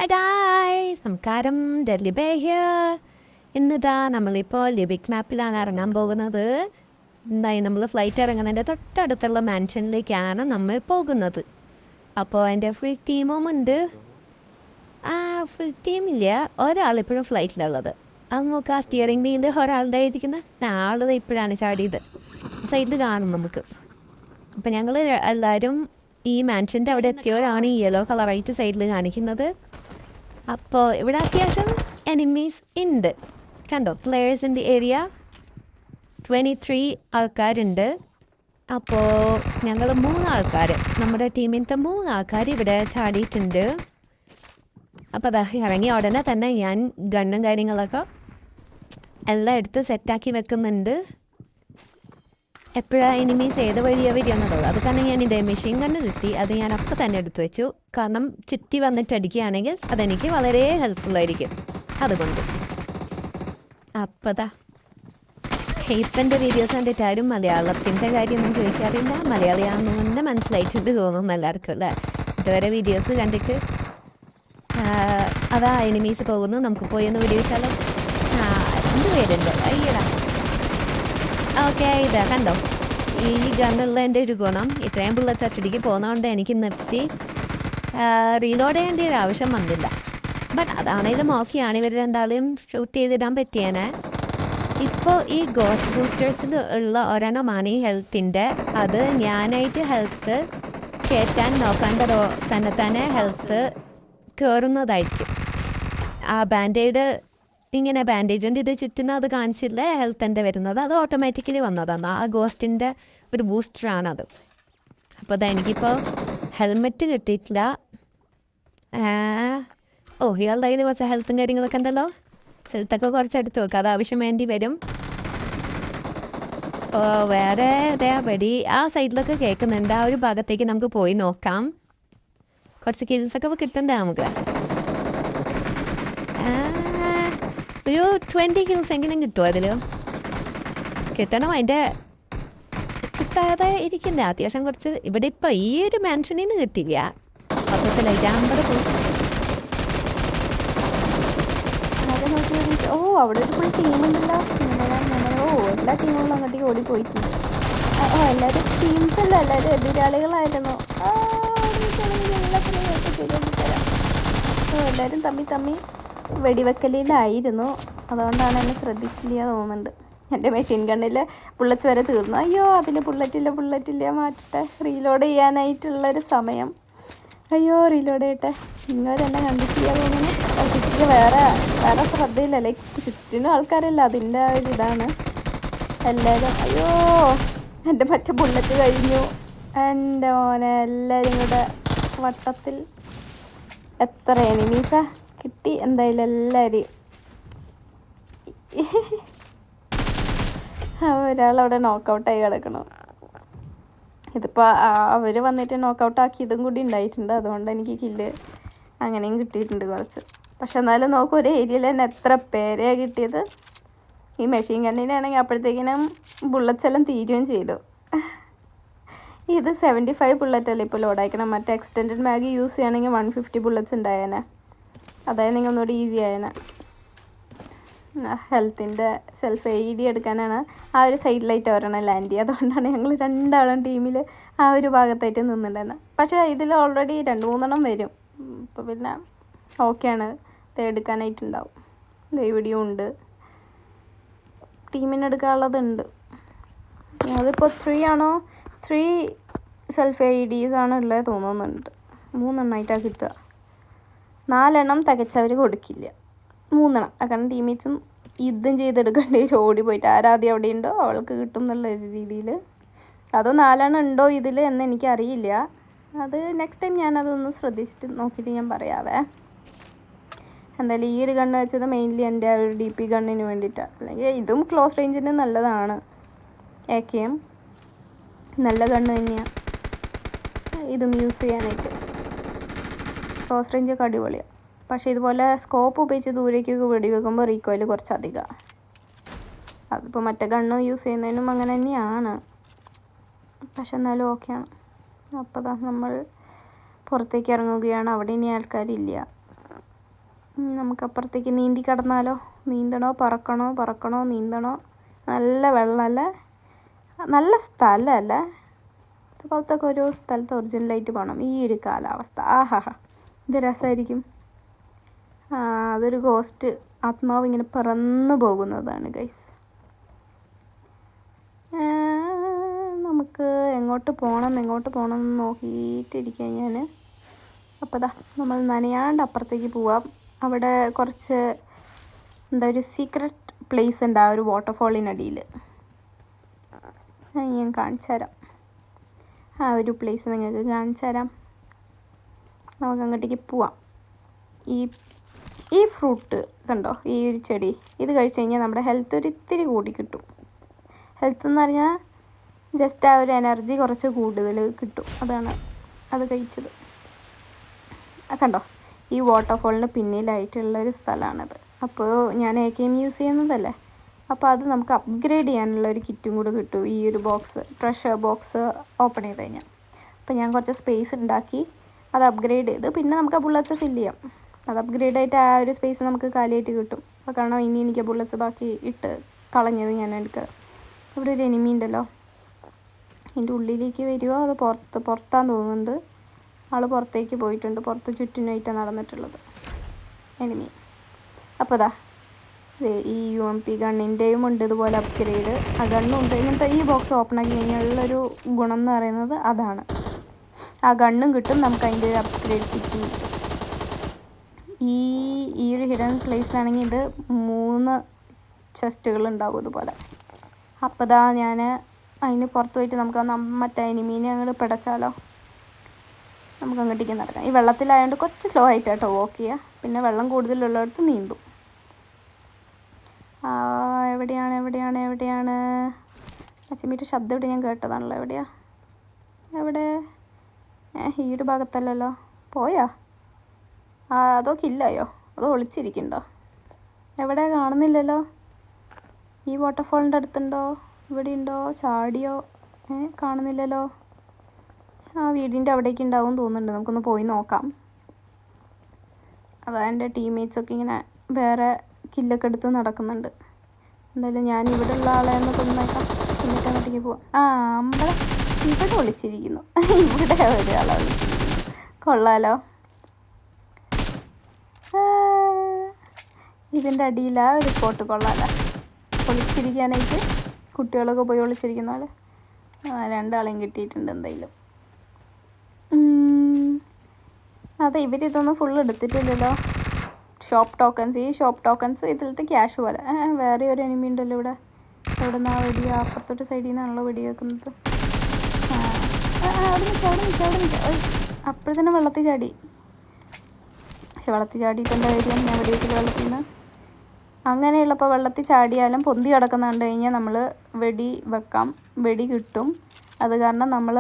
Hi guys, നമസ്കാരം. Deadly bay here. ഇന്നിതാ നമ്മളിപ്പോൾ ലിബിക് മാപ്പിലാണ് ഇറങ്ങാൻ പോകുന്നത്. എന്തായി നമ്മൾ ഫ്ലൈറ്റ് ഇറങ്ങുന്നതിൻ്റെ തൊട്ടടുത്തുള്ള മാൻഷനിലേക്കാണ് നമ്മൾ പോകുന്നത്. അപ്പോൾ എൻ്റെ ഫുൾ ടീമും ഉണ്ട്. ഫുൾ ടീമില്ല, ഒരാളിപ്പോഴും ഫ്ലൈറ്റിലുള്ളത്. അത് നോക്കുക, ആ സ്റ്റിയറിംഗ് വീലിൽ ഒരാളുടെ ഇരിക്കുന്ന ആളത് ഇപ്പോഴാണ് ചാടിയത്. സൈഡിൽ കാണും നമുക്ക്. അപ്പം ഞങ്ങൾ എല്ലാവരും ഈ മാൻഷൻ്റെ അവിടെ എത്തിയവരാണ് ഈ യെല്ലോ കളറായിട്ട് സൈഡിൽ കാണിക്കുന്നത്. അപ്പോൾ ഇവിടെ അത്യാവശ്യം എനിമീസ് ഉണ്ട്. കണ്ടോ, പ്ലെയേഴ്സ് ഇൻ ദി ഏരിയ 23 ആൾക്കാരുണ്ട്. അപ്പോൾ ഞങ്ങൾ 3 ആൾക്കാർ, നമ്മുടെ ടീമിൻ്റെ 3 ആൾക്കാർ ഇവിടെ ചാടിയിട്ടുണ്ട്. അപ്പോൾ അത് ഇറങ്ങിയ ഉടനെ തന്നെ ഞാൻ ഗണ്ണും കാര്യങ്ങളൊക്കെ എല്ലാം എടുത്ത് സെറ്റാക്കി വെക്കുന്നുണ്ട്. എപ്പോഴാണ് എനിമീസ് ഏത് വഴിയാണ് വരികയെന്നുള്ളത്. അത് കാരണം ഞാൻ എൻ്റെ മെഷീൻ ഗണ്ണ് കിട്ടി, അത് ഞാൻ അപ്പം തന്നെ എടുത്തു വെച്ചു. കാരണം ചുറ്റി വന്നിട്ട് അടിക്കുകയാണെങ്കിൽ അതെനിക്ക് വളരെ ഹെൽപ്ഫുള്ളായിരിക്കും. അതുകൊണ്ട് അപ്പതാ ഹെയ്പ്പൻ്റെ വീഡിയോസ് കണ്ടിട്ട് ആരും മലയാളത്തിൻ്റെ കാര്യമൊന്നും ചോദിക്കാറില്ല. മലയാളിയാണെന്ന് തന്നെ മനസ്സിലായിട്ടുണ്ട് തോന്നുന്നു എല്ലാവർക്കും അല്ലേ. ഇതുവരെ വീഡിയോസ് കണ്ടിട്ട് അതാ എനിമീസ് പോകുന്നു, നമുക്ക് പോയി ഒന്ന് വീഡിയോ വെച്ചാലോ. 2 പേരുണ്ട്. അയ്യടാ. ഓക്കെ, ഇതാ കണ്ടോ, ഈ ഗണ്ണുള്ള എൻ്റെ ഒരു ഗുണം ഇത്രയും ബുള്ളറ്റ്സ് അറ്റടിക്ക് പോകുന്നതുകൊണ്ട് എനിക്ക് നിർത്തി റീലോഡ് ചെയ്യേണ്ട ഒരു ആവശ്യം വന്നില്ല. ബട്ട് അതാണേലും ഓക്കെയാണ്, ഇവർ രണ്ടാളെയും ഷൂട്ട് ചെയ്തിടാൻ പറ്റിയേനെ. ഇപ്പോൾ ഈ ഗോസ്റ്റ് ബൂസ്റ്റേഴ്സിൽ ഉള്ള ഒരെണ്ണമാണ് ഈ ഹെൽത്തിൻ്റെ. അത് ഞാനായിട്ട് ഹെൽത്ത് കയറ്റാൻ നോക്കാണ്ടോ തന്നെ ഹെൽത്ത് കയറുന്നതായിരിക്കും. ആ ബാൻഡേഡ് ഇങ്ങനെ ബാൻഡേജിൻ്റെ ഇത് ചുറ്റുന്ന അത് കാണിച്ചില്ല ഹെൽത്തിൻ്റെ വരുന്നത്. അത് ഓട്ടോമാറ്റിക്കലി വന്നതാണ്, ആ ഗോസ്റ്റിൻ്റെ ഒരു ബൂസ്റ്ററാണത്. അപ്പോൾ അതെനിക്കിപ്പോൾ ഹെൽമെറ്റ് കിട്ടിയിട്ടില്ല. ഇയാളുടെ കയ്യിൽ കുറച്ച് ഹെൽത്തും കാര്യങ്ങളൊക്കെ ഉണ്ടല്ലോ. ഹെൽത്തൊക്കെ കുറച്ച് എടുത്ത് വെക്കുക, അത് ആവശ്യം വേണ്ടി വരും. വേറെ അതേപടി ആ സൈഡിലൊക്കെ കേൾക്കുന്നുണ്ട്. ആ ഒരു ഭാഗത്തേക്ക് നമുക്ക് പോയി നോക്കാം. കുറച്ച് കിൽസൊക്കെ കിട്ടണ്ടേ നമുക്ക്. ഒരു 20 കിൽസ് എങ്കിലും കിട്ടുമോ അതിൽ? കിട്ടണം. അതിൻ്റെ കിട്ടാതെ ഇരിക്കണ്ടേ അത്യാവശ്യം കുറച്ച്. ഇവിടെ ഇപ്പോൾ ഈ ഒരു മാൻഷനിൽ നിന്ന് കിട്ടില്ല. മൊത്തത്തിലായിട്ട് 50 കിൽസ്. അവിടെ ഒരു ഫുൾ ടീമുണ്ടല്ലോ. എല്ലാ ടീമുകളും അങ്ങോട്ടേക്ക് ഓടിപ്പോയിട്ടുണ്ട്. എല്ലാവരും ടീംസ് അല്ല, എല്ലാവരും എതിരാളികളായിരുന്നു. എല്ലാവരും തമ്മി വെടിവെക്കലിലായിരുന്നു. അതുകൊണ്ടാണ് എന്നെ ശ്രദ്ധിച്ചില്ല തോന്നുന്നുണ്ട്. എൻ്റെ മെഷീൻ ഗണ്ണിൽ ബുള്ളറ്റ്സ് വരെ തീർന്നു. അയ്യോ, അതിൽ ബുള്ളറ്റില്ല മാറ്റട്ടെ. റീലോഡ് ചെയ്യാനായിട്ടുള്ളൊരു സമയം. അയ്യോ, റീലോഡ് ചെയ്യട്ടെ. ഇങ്ങോരെന്നെ കണ്ടിട്ടില്ല തോന്നുന്നു. ചുറ്റിക്ക് വേറെ ശ്രദ്ധയില്ല. ലൈക്ക് ചുറ്റിനും ആൾക്കാരില്ല, അതിൻ്റെ ആ ഒരു ഇതാണ് എല്ലാവരും. അയ്യോ, എൻ്റെ മറ്റേ ബുള്ളറ്റ് കഴിഞ്ഞു. എൻ്റെ മോനെ, എല്ലാവരും കൂടെ വട്ടത്തിൽ. എത്ര എനിമീസാ കിട്ടി എന്തായാലും എല്ലാവരെയും. ഒരാളവിടെ നോക്കൗട്ടായി കിടക്കണം. ഇതിപ്പോൾ അവർ വന്നിട്ട് നോക്കൗട്ട് ആക്കിയതും കൂടി ഉണ്ടായിട്ടുണ്ട്. അതുകൊണ്ട് എനിക്ക് കില്ല് അങ്ങനെയും കിട്ടിയിട്ടുണ്ട് കുറച്ച്. പക്ഷെ എന്നാലും നോക്കും, ഒരു ഏരിയയിൽ തന്നെ എത്ര പേരെയാണ് കിട്ടിയത്. ഈ മെഷീൻ ഗണ്ണിനാണെങ്കിൽ അപ്പോഴത്തേക്കിനും ബുള്ളറ്റ്സ് എല്ലാം തീരുകയും ചെയ്തു. ഇത് 75 ബുള്ളറ്റല്ലേ ഇപ്പോൾ ലോഡാക്കണം. മറ്റേ എക്സ്റ്റെൻഡഡ് മാഗ് യൂസ് ചെയ്യുകയാണെങ്കിൽ 150 ബുള്ളറ്റ്സ് ഉണ്ടായേനെ. അതായത് നിങ്ങൾ ഒന്നുകൂടി ഈസി ആയേനെ. ഹെൽത്തിൻ്റെ സെൽഫ് എയ്ഡ് എടുക്കാനാണ് ആ ഒരു സൈഡിലായിട്ട് ഒരെണ്ണം ലാൻഡ് ചെയ്യുക. അതുകൊണ്ടാണ് ഞങ്ങൾ 2 ആളും ടീമിൽ ആ ഒരു ഭാഗത്തായിട്ട് നിന്നിട്ടുണ്ടായിരുന്നത്. പക്ഷേ ഇതിൽ ഓൾറെഡി 2-3 വരും. ഇപ്പോൾ പിന്നെ ഓക്കെയാണ്, എടുക്കാനായിട്ടുണ്ടാവും. ഇവിടെയും ഉണ്ട്, ടീമിനെടുക്കാനുള്ളതുണ്ട്. അതിപ്പോൾ 3 സെൽഫ് എയ്ഡീസ് ആണ് ഉള്ളത് തോന്നുന്നുണ്ട്. 3 എണ്ണമായിട്ടാണ് കിട്ടുക. 4 എണ്ണം തികച്ചവർ കൊടുക്കില്ല, 3 എണ്ണം. കാരണം ടീമേറ്റ്സും യുദ്ധം ചെയ്തെടുക്കേണ്ടി വരും. ഓടി പോയിട്ട് ആരാദ്യം അവിടെ ഉണ്ടോ അവൾക്ക് കിട്ടും എന്നുള്ള രീതിയിൽ. അതോ 4 എണ്ണം ഉണ്ടോ ഇതിൽ എന്ന് എനിക്കറിയില്ല. അത് നെക്സ്റ്റ് ടൈം ഞാനതൊന്ന് ശ്രദ്ധിച്ചിട്ട് നോക്കിയിട്ട് ഞാൻ പറയാവേ. എന്തായാലും ഈ ഒരു ഗണ്ണ് വെച്ചത് മെയിൻലി എൻ്റെ ഒരു DP ഗണ്ണിന് വേണ്ടിയിട്ടാണ്. അല്ലെങ്കിൽ ഇതും ക്ലോസ് റേഞ്ചിന് നല്ലതാണ്. AKM നല്ല ഗണ്ണ് തന്നെയാണ്, ഇതും യൂസ് ചെയ്യാനായിട്ട്. ക്ലോസ് റേഞ്ചൊക്കെ അടിപൊളിയാണ്. പക്ഷേ ഇതുപോലെ സ്കോപ്പ് ഉപയോഗിച്ച് ദൂരേക്കൊക്കെ വെടിവെക്കുമ്പോൾ റീകോയിൽ കുറച്ച് അധികമാണ്. അതിപ്പോൾ മറ്റേ ഗണ്ണ് യൂസ് ചെയ്യുന്നതിനും അങ്ങനെ തന്നെയാണ്. പക്ഷെ എന്നാലും ഓക്കെയാണ്. അപ്പോൾ നമ്മൾ പുറത്തേക്ക് ഇറങ്ങുകയാണ്. അവിടെ ഇനി ആൾക്കാരില്ല. നമുക്ക് അപ്പുറത്തേക്ക് നീന്തി കടന്നാലോ? നീന്തണോ പറക്കണോ നീന്തണോ? നല്ല വെള്ളമല്ലേ, നല്ല സ്ഥലമല്ലേ? ഇതുപോലത്തൊക്കെ ഓരോ സ്ഥലത്ത് ഒറിജിനലായിട്ട് പോകണം. ഈ ഒരു കാലാവസ്ഥ ആഹാ ഇത് രസമായിരിക്കും. അതൊരു ഗോസ്റ്റ് ആത്മാവ് ഇങ്ങനെ പറന്നു പോകുന്നതാണ് ഗൈസ്. നമുക്ക് എങ്ങോട്ട് പോകണം എന്ന് നോക്കിയിട്ടിരിക്കാം ഞാൻ. അപ്പോൾ നമ്മൾ നനയാണ്ട് അപ്പുറത്തേക്ക് പോവാം. അവിടെ കുറച്ച് ഒരു സീക്രട്ട് പ്ലേസ് ഉണ്ട്, ആ ഒരു വാട്ടർഫോളിനടിയിൽ. ഞാൻ കാണിച്ചു തരാം, ആ ഒരു പ്ലേസ് നിങ്ങൾക്ക് കാണിച്ചു തരാം. നമുക്ക് അങ്ങോട്ടേക്ക് പോവാം. ഈ ഫ്രൂട്ട് കണ്ടോ, ഈ ഒരു ചെടി, ഇത് കഴിച്ച് കഴിഞ്ഞാൽ നമ്മുടെ ഹെൽത്ത് ഒരു ഇത്തിരി കൂടി കിട്ടും. ഹെൽത്ത് എന്ന് പറഞ്ഞാൽ ജസ്റ്റ് ആ ഒരു എനർജി കുറച്ച് കൂടുതൽ കിട്ടും. അതാണ് അത് കഴിച്ചത്. കണ്ടോ, ഈ വാട്ടർഫോളിന് പിന്നിലായിട്ടുള്ളൊരു സ്ഥലമാണത്. അപ്പോൾ ഞാൻ AKM യൂസ് ചെയ്യുന്നതല്ലേ, അപ്പോൾ അത് നമുക്ക് അപ്ഗ്രേഡ് ചെയ്യാനുള്ള ഒരു കിറ്റും കൂടെ കിട്ടും. ഈ ഒരു ബോക്സ്, ട്രഷർ ബോക്സ് ഓപ്പൺ ചെയ്ത് കഴിഞ്ഞാൽ. അപ്പോൾ ഞാൻ കുറച്ച് സ്പേസ് ഉണ്ടാക്കി അത് അപ്ഗ്രേഡ് ചെയ്ത് പിന്നെ നമുക്ക് ആ ബുള്ളറ്റ്സ് ഫില്ല് ചെയ്യാം. അത് അപ്ഗ്രേഡ് ആയിട്ട് ആ ഒരു സ്പേസ് നമുക്ക് കാലിയായിട്ട് കിട്ടും. അപ്പോൾ കാരണം ഇനി എനിക്ക് ബുള്ളറ്റ്സ് ബാക്കി ഇട്ട് കളഞ്ഞത് ഞാൻ എടുക്കുക. ഇവിടെ ഒരു എനിമി ഉണ്ടല്ലോ, എൻ്റെ ഉള്ളിലേക്ക് വരുമോ അത് പുറത്താന്ന് തോന്നുന്നുണ്ട്. ആൾ പുറത്തേക്ക് പോയിട്ടുണ്ട്, പുറത്ത് ചുറ്റിനായിട്ടാണ് നടന്നിട്ടുള്ളത് എനിമി. അപ്പോൾ ഈ UMP ഗണ്ണിൻ്റെയും ഉണ്ട് ഇതുപോലെ അപ്ഗ്രേഡ്. ആ ഗണ്ണുണ്ട്. ഇങ്ങനത്തെ ഈ ബോക്സ് ഓപ്പൺ ആക്കി കഴിഞ്ഞാലുള്ളൊരു ഗുണം എന്ന് പറയുന്നത് അതാണ്. ആ ഗണ്ണും കിട്ടും, നമുക്ക് അതിൻ്റെ ഒരു അപ്ഗ്രേഡ് കിറ്റും കിട്ടും. ഈ ഒരു ഹിഡൻ പ്ലേസിലാണെങ്കിൽ ഇത് 3 ചെസ്റ്റുകൾ ഉണ്ടാവും ഇതുപോലെ. അപ്പോൾ ഞാൻ അതിന് പുറത്ത് പോയിട്ട് നമുക്ക് മറ്റേ എനിമീനെ അങ്ങോട്ട് പിടച്ചാലോ? നമുക്ക് അങ്ങോട്ടേക്ക് നടക്കാം. ഈ വെള്ളത്തിലായതുകൊണ്ട് കുറച്ച് സ്ലോ ആയിട്ടാട്ടോ വോക്ക് ചെയ്യുക. പിന്നെ വെള്ളം കൂടുതലുള്ളിടത്ത് നീന്തും. എവിടെയാണ് അച്ഛമ്മീൻ്റെ ശബ്ദം ഇവിടെ ഞാൻ കേട്ടതാണല്ലോ. എവിടെ? ഈ ഒരു ഭാഗത്തല്ലല്ലോ. പോയാ? അതൊക്കെ ഇല്ലയോ? അതോ ഒളിച്ചിരിക്കണ്ടോ? എവിടെ? കാണുന്നില്ലല്ലോ. ഈ വാട്ടർഫോളിൻ്റെ അടുത്തുണ്ടോ? ഇവിടെ ഉണ്ടോ? ചാടിയോ? കാണുന്നില്ലല്ലോ. ആ വീടിൻ്റെ അവിടേക്ക് ഉണ്ടാവും തോന്നുന്നുണ്ട്. നമുക്കൊന്ന് പോയി നോക്കാം. അതാ എൻ്റെ ടീംമേറ്റ്സൊക്കെ ഇങ്ങനെ വേറെ കില്ലൊക്കെ എടുത്ത് നടക്കുന്നുണ്ട്. എന്തായാലും ഞാൻ ഇവിടെ ഉള്ള ആളെ ഒന്ന് കൊന്നേക്കാം, എന്നിട്ട് അങ്ങോട്ടേക്ക് പോവാം. ഇവിടെ ഒളിച്ചിരിക്കുന്നു. ഇവിടെ ഒരാളെ ഒളിച്ചിരിക്കുന്നു. കൊള്ളാലോ. ഇതിൻ്റെ അടിയിലാ ഒരു സ്പോട്ട്. കൊള്ളാലോ ഒളിച്ചിരിക്കാനായിട്ട്. കുട്ടികളൊക്കെ പോയി ഒളിച്ചിരിക്കുന്ന പോലെ. 2 കിട്ടിയിട്ടുണ്ട് എന്തായാലും. അതെ, ഇവരിതൊന്നും ഫുള്ള് എടുത്തിട്ടില്ലല്ലോ. ഈ ഷോപ്പ് ടോക്കൺസ് ഇതിലത്തെ ക്യാഷ് പോലെ. വേറെ ഒരു എനിമി ഉണ്ടല്ലോ ഇവിടെ. എവിടെ നിന്നാ വെടി? അപ്പുറത്തോട്ട് സൈഡിൽ നിന്നാണല്ലോ വെടി വെക്കുന്നത്. അവിടെ അപ്പോൾ തന്നെ വെള്ളത്തിൽ ചാടി. പക്ഷെ വെള്ളത്തിൽ ചാടിയിട്ട് എന്താ കാര്യം? ഞാൻ വെടി വെച്ചില്ല വെള്ളത്തിൽ നിന്ന്. അങ്ങനെയുള്ളപ്പോൾ വെള്ളത്തിൽ ചാടിയാലും പൊന്തി കിടക്കുന്ന കണ്ടു കഴിഞ്ഞാൽ നമ്മൾ വെടി വെക്കാം, വെടി കിട്ടും. അത് കാരണം നമ്മൾ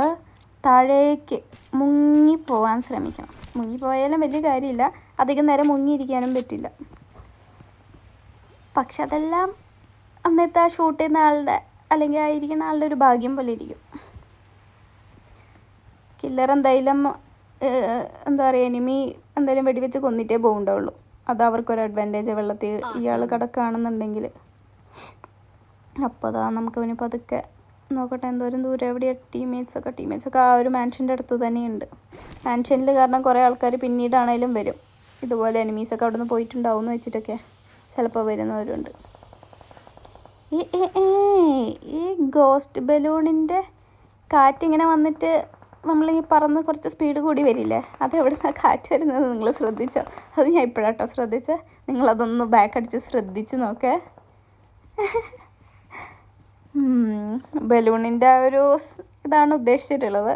താഴേക്ക് മുങ്ങിപ്പോവാൻ ശ്രമിക്കണം. മുങ്ങിപ്പോയാലും വലിയ കാര്യമില്ല, അധികം നേരം മുങ്ങിയിരിക്കാനും പറ്റില്ല. പക്ഷെ അതെല്ലാം അന്നത്തെ ആ ഷൂട്ട് ചെയ്യുന്ന ആളുടെ അല്ലെങ്കിൽ ആയിരിക്കുന്ന ആളുടെ ഒരു ഭാഗ്യം പോലെ ഇരിക്കും. കില്ലർ എന്തായാലും എന്താ പറയുക, എനിമി എന്തായാലും വെടിവെച്ച് കൊന്നിട്ടേ പോകുന്നുണ്ടാവുള്ളൂ. അത് അവർക്കൊരു അഡ്വാൻറ്റേജ്. വെള്ളത്തിൽ ഇയാൾ കിടക്കുകയാണെന്നുണ്ടെങ്കിൽ. അപ്പോൾ നമുക്ക് അവന് പതുക്കെ നോക്കട്ടെ എന്തോരം ദൂരം. എവിടെയാണ് ടീംമേറ്റ്സൊക്കെ? ആ ഒരു മാൻഷൻ്റെ അടുത്ത് തന്നെയുണ്ട്. മാൻഷനിൽ കാരണം കുറേ ആൾക്കാർ പിന്നീടാണേലും വരും. ഇതുപോലെ എനിമീസൊക്കെ അവിടെ നിന്ന് പോയിട്ടുണ്ടാവും എന്ന് വെച്ചിട്ടൊക്കെ ചിലപ്പോൾ വരുന്നവരുണ്ട്. ഈ ഗോസ്റ്റ് ബലൂണിൻ്റെ കാറ്റിങ്ങനെ വന്നിട്ട് നമ്മളിങ്ങനെ പറന്ന് കുറച്ച് സ്പീഡ് കൂടി വരില്ലേ? അത് എവിടെ നിന്നാണ് കാറ്റ് വരുന്നത് നിങ്ങൾ ശ്രദ്ധിച്ചോ? അത് ഞാൻ ഇപ്പോഴാട്ടോ ശ്രദ്ധിച്ചത്. നിങ്ങളതൊന്ന് ബാക്ക് അടിച്ച് ശ്രദ്ധിച്ച് നോക്കേ. ബലൂണിൻ്റെ ആ ഒരു ഇതാണ് ഉദ്ദേശിച്ചിട്ടുള്ളത്.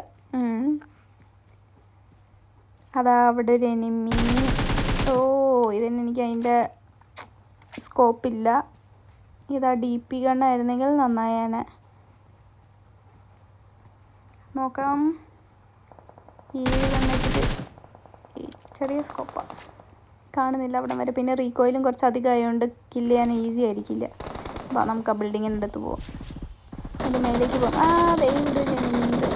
അതാ അവിടെ ഒരു എനിമി. ഇതിന് എനിക്ക് അതിൻ്റെ സ്കോപ്പില്ല. ഇതാ DP ഗണ്ണായിരുന്നെങ്കിൽ നന്നായേനെ. നോക്കാം. ഈ കണ്ടിട്ട് ചെറിയ സ്കോപ്പാണ്, കാണുന്നില്ല അവിടം വരെ. പിന്നെ റീകോയിലും കുറച്ച് അധികം ആയതുകൊണ്ട് കില്ല് ചെയ്യാൻ ഈസി ആയിരിക്കില്ല. അപ്പോൾ നമുക്ക് ആ ബിൽഡിങ്ങിൻ്റെ അടുത്ത് പോവാം. അതിൻ്റെ മേലേക്ക് പോകാം. ഇവിടെ എനിമി ഉണ്ട്.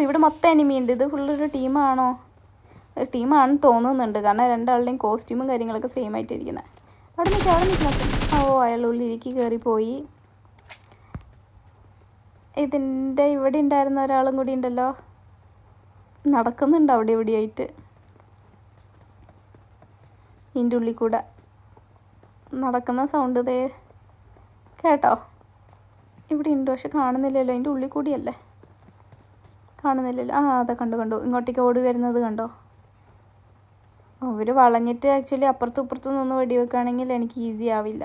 ഇവിടെ മൊത്തം എനിമി ഉണ്ട്. ഇത് ഫുള്ളൊരു ടീമാണോ? ടീമാണെന്ന് തോന്നുന്നുണ്ട്, കാരണം രണ്ടാളുടെയും കോസ്റ്റ്യൂമും കാര്യങ്ങളൊക്കെ സെയിം ആയിട്ടിരിക്കുന്നത്. അവിടെ നിൽക്കാം. ഓ, അയാൾ ഉള്ളിലേക്ക് കയറിപ്പോയി. ഇതിൻ്റെ ഇവിടെ ഉണ്ടായിരുന്ന ഒരാളും കൂടി ഉണ്ടല്ലോ, നടക്കുന്നുണ്ട് അവിടെ ഇവിടെയായിട്ട്. ഇതിൻ്റെ ഉള്ളിൽ കൂടെ നടക്കുന്ന സൗണ്ട് ദേ കേട്ടോ. ഇവിടെ ഉണ്ട്, പക്ഷെ കാണുന്നില്ലല്ലോ. അതിൻ്റെ ഉള്ളിൽ കൂടിയല്ലേ, കാണുന്നില്ലല്ലോ. അതെ കണ്ടു. ഇങ്ങോട്ടേക്ക് ഓടി വരുന്നത് കണ്ടോ. അവർ വളഞ്ഞിട്ട് ആക്ച്വലി അപ്പുറത്തും ഇപ്പുറത്തും നിന്ന് വെടിവെക്കുകയാണെങ്കിൽ എനിക്ക് ഈസി ആവില്ല.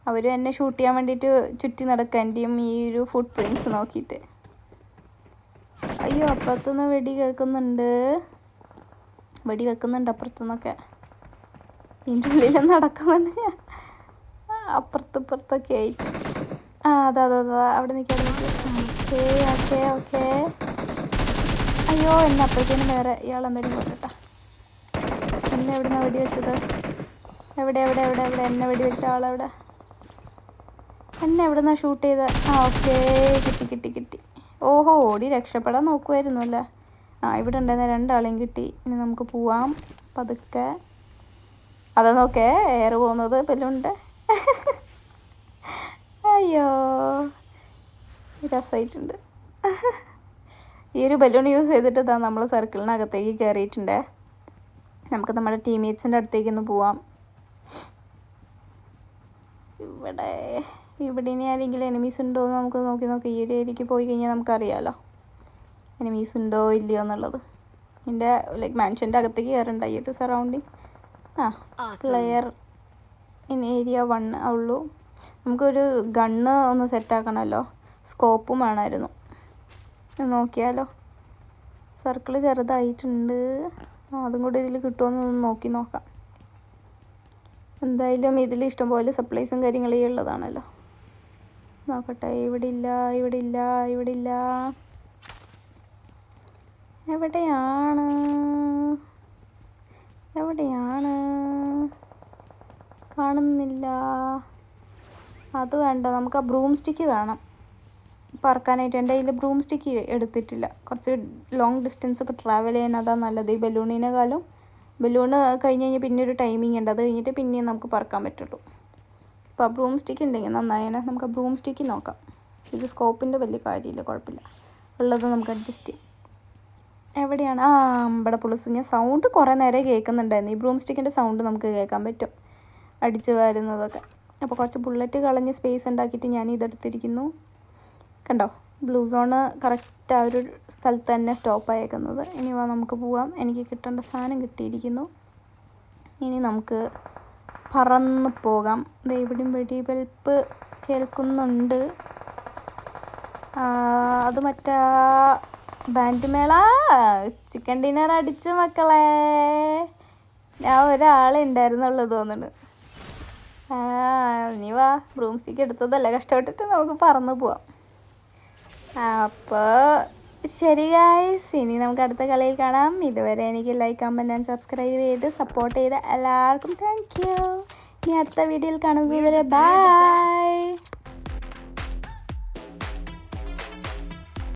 അവർ എന്നെ ഷൂട്ട് ചെയ്യാൻ വേണ്ടിയിട്ട് ചുറ്റി നടക്കുക, എൻ്റെയും ഈ ഒരു ഫുട് പ്രിൻറ്റ്സ് നോക്കിയിട്ട്. അയ്യോ, അപ്പുറത്തുനിന്ന് വെടി വെക്കുന്നുണ്ട് അപ്പുറത്തുനിന്നൊക്കെ. ഇതിൻ്റെ ഉള്ളിൽ നടക്കുമെന്ന് അപ്പുറത്തൊക്കെ ആയിട്ട്. അതാ അവിടെ നിൽക്കാൻ. ഓക്കെ. അയ്യോ, എന്നെ അപ്പോഴത്തേനും വേറെ ഇയാൾ എന്തെങ്കിലും കൊല്ലട്ടാ. എന്നെ എവിടുന്നാ വെടി വെച്ചത്? എവിടെ എന്നെ വെടി വെച്ച ആളെവിടെ? എന്നെ എവിടുന്നാ ഷൂട്ട് ചെയ്ത? ഓക്കെ, കിട്ടി. ഓഹോ, ഓടി രക്ഷപ്പെടാൻ നോക്കുമായിരുന്നു അല്ലേ. ഇവിടെ ഉണ്ടായിരുന്ന രണ്ടാളെയും കിട്ടി. ഇനി നമുക്ക് പോവാം പതുക്കെ. അതാ നോക്കേ, എയർ പോകുന്നത് ബലൂണിൻ്റെ. അയ്യോ, രസമായിട്ടുണ്ട്. ഈ ഒരു ബലൂൺ യൂസ് ചെയ്തിട്ട് ഇതാ നമ്മൾ സർക്കിളിനകത്തേക്ക് കയറിയിട്ടുണ്ടേ. നമുക്ക് നമ്മുടെ ടീംമേറ്റ്സിൻ്റെ അടുത്തേക്ക് ഒന്ന് പോവാം. ഇവിടെ ഇനി ആരെങ്കിലും എനിമീസ് ഉണ്ടോ എന്ന് നമുക്ക് നോക്കി ഈ ഒരു ഏരിയക്ക് പോയി കഴിഞ്ഞാൽ നമുക്കറിയാമല്ലോ എനിമീസ് ഉണ്ടോ ഇല്ലയോ എന്നുള്ളത്. ഇതിൻ്റെ മാൻഷൻ്റെ അകത്തേക്ക് കയറണ്ട. ഈ ഒരു സറൗണ്ടിങ് പ്ലെയർ ഇൻ ഏരിയ 1 ഉള്ളൂ. നമുക്കൊരു ഗണ്ണ് ഒന്ന് സെറ്റാക്കണമല്ലോ, സ്കോപ്പും വേണമായിരുന്നു. നോക്കിയാലോ, സർക്കിൾ ചെറുതായിട്ടുണ്ട്. അതും കൂടി ഇതിൽ കിട്ടുമെന്ന് നോക്കാം. എന്തായാലും ഇതിൽ ഇഷ്ടംപോലെ സപ്ലൈസും കാര്യങ്ങളും ഉള്ളതാണല്ലോ. നോക്കട്ടെ. ഇവിടെ ഇല്ല. എവിടെയാണ് കാണുന്നില്ല. അത് വേണ്ട, നമുക്ക് ആ ബ്രൂം സ്റ്റിക്ക് വേണം പറക്കാനായിട്ട്. എൻ്റെ കയ്യിൽ ബ്രൂം സ്റ്റിക്ക് എടുത്തിട്ടില്ല. കുറച്ച് ലോങ് ഡിസ്റ്റൻസ് ഒക്കെ ട്രാവൽ ചെയ്യാൻ അതാ നല്ലത്. ഈ ബലൂണിനെക്കാളും. ബലൂണ് കഴിഞ്ഞ് കഴിഞ്ഞാൽ പിന്നെ ഒരു ടൈമിംഗ് ഉണ്ട്, അത് കഴിഞ്ഞിട്ട് പിന്നെയും നമുക്ക് പറക്കാൻ പറ്റുള്ളൂ. അപ്പോൾ ആ ബ്രൂം സ്റ്റിക്ക് ഉണ്ടെങ്കിൽ നന്നായേനെ. നമുക്ക് ആ ബ്രൂം സ്റ്റിക്ക് നോക്കാം. ഇത് സ്കോപ്പിൻ്റെ വലിയ കാര്യമില്ല, കുഴപ്പമില്ല, ഉള്ളത് നമുക്ക് അഡ്ജസ്റ്റ് ചെയ്യാം. എവിടെയാണ്? ഇവിടെ പുളിസ്. ഞാൻ സൗണ്ട് കുറേ നേരം കേൾക്കുന്നുണ്ടായിരുന്നു. ഈ ബ്രൂം സ്റ്റിക്കിൻ്റെ സൗണ്ട് നമുക്ക് കേൾക്കാൻ പറ്റും, അടിച്ച് വരുന്നതൊക്കെ. അപ്പോൾ കുറച്ച് ബുള്ളറ്റ് കളഞ്ഞ് സ്പേസ് ഉണ്ടാക്കിയിട്ട് ഞാൻ ഇതെടുത്തിരിക്കുന്നു. കണ്ടോ, ബ്ലൂ സോണ് കറക്റ്റ് ആ ഒരു സ്ഥലത്ത് തന്നെ സ്റ്റോപ്പ് ആയേക്കുന്നത്. ഇനി നമുക്ക് പോവാം. എനിക്ക് കിട്ടേണ്ട സാധനം കിട്ടിയിരിക്കുന്നു. ഇനി നമുക്ക് പറന്ന് പോകാം. ഇവിടെയും വെടിവെൽപ്പ് കേൾക്കുന്നുണ്ട്. അത് മറ്റേ ബാൻഡ് മേള ചിക്കൻ ഡിന്നർ അടിച്ചു മക്കളെ. ഞാൻ ഒരാളെ ഉണ്ടായിരുന്നുള്ളൂ തോന്നുന്നു. ഇനി വാ, ബ്രൂം സ്റ്റിക്ക് എടുത്തതല്ലേ, കഷ്ടപ്പെട്ടിട്ട് നമുക്ക് പറന്ന് പോവാം. അപ്പോൾ ശരി ഗൈസ്, ഇനി നമുക്ക് അടുത്ത കളിയിൽ കാണാം. ഇതുവരെ എനിക്ക് ലൈക്ക്, കമൻറ്റ് ആൻഡ് സബ്സ്ക്രൈബ് ചെയ്ത് സപ്പോർട്ട് ചെയ്ത എല്ലാവർക്കും താങ്ക് യു. ഇനി അടുത്ത വീഡിയോയിൽ കാണുന്നത് വരെ ബൈ.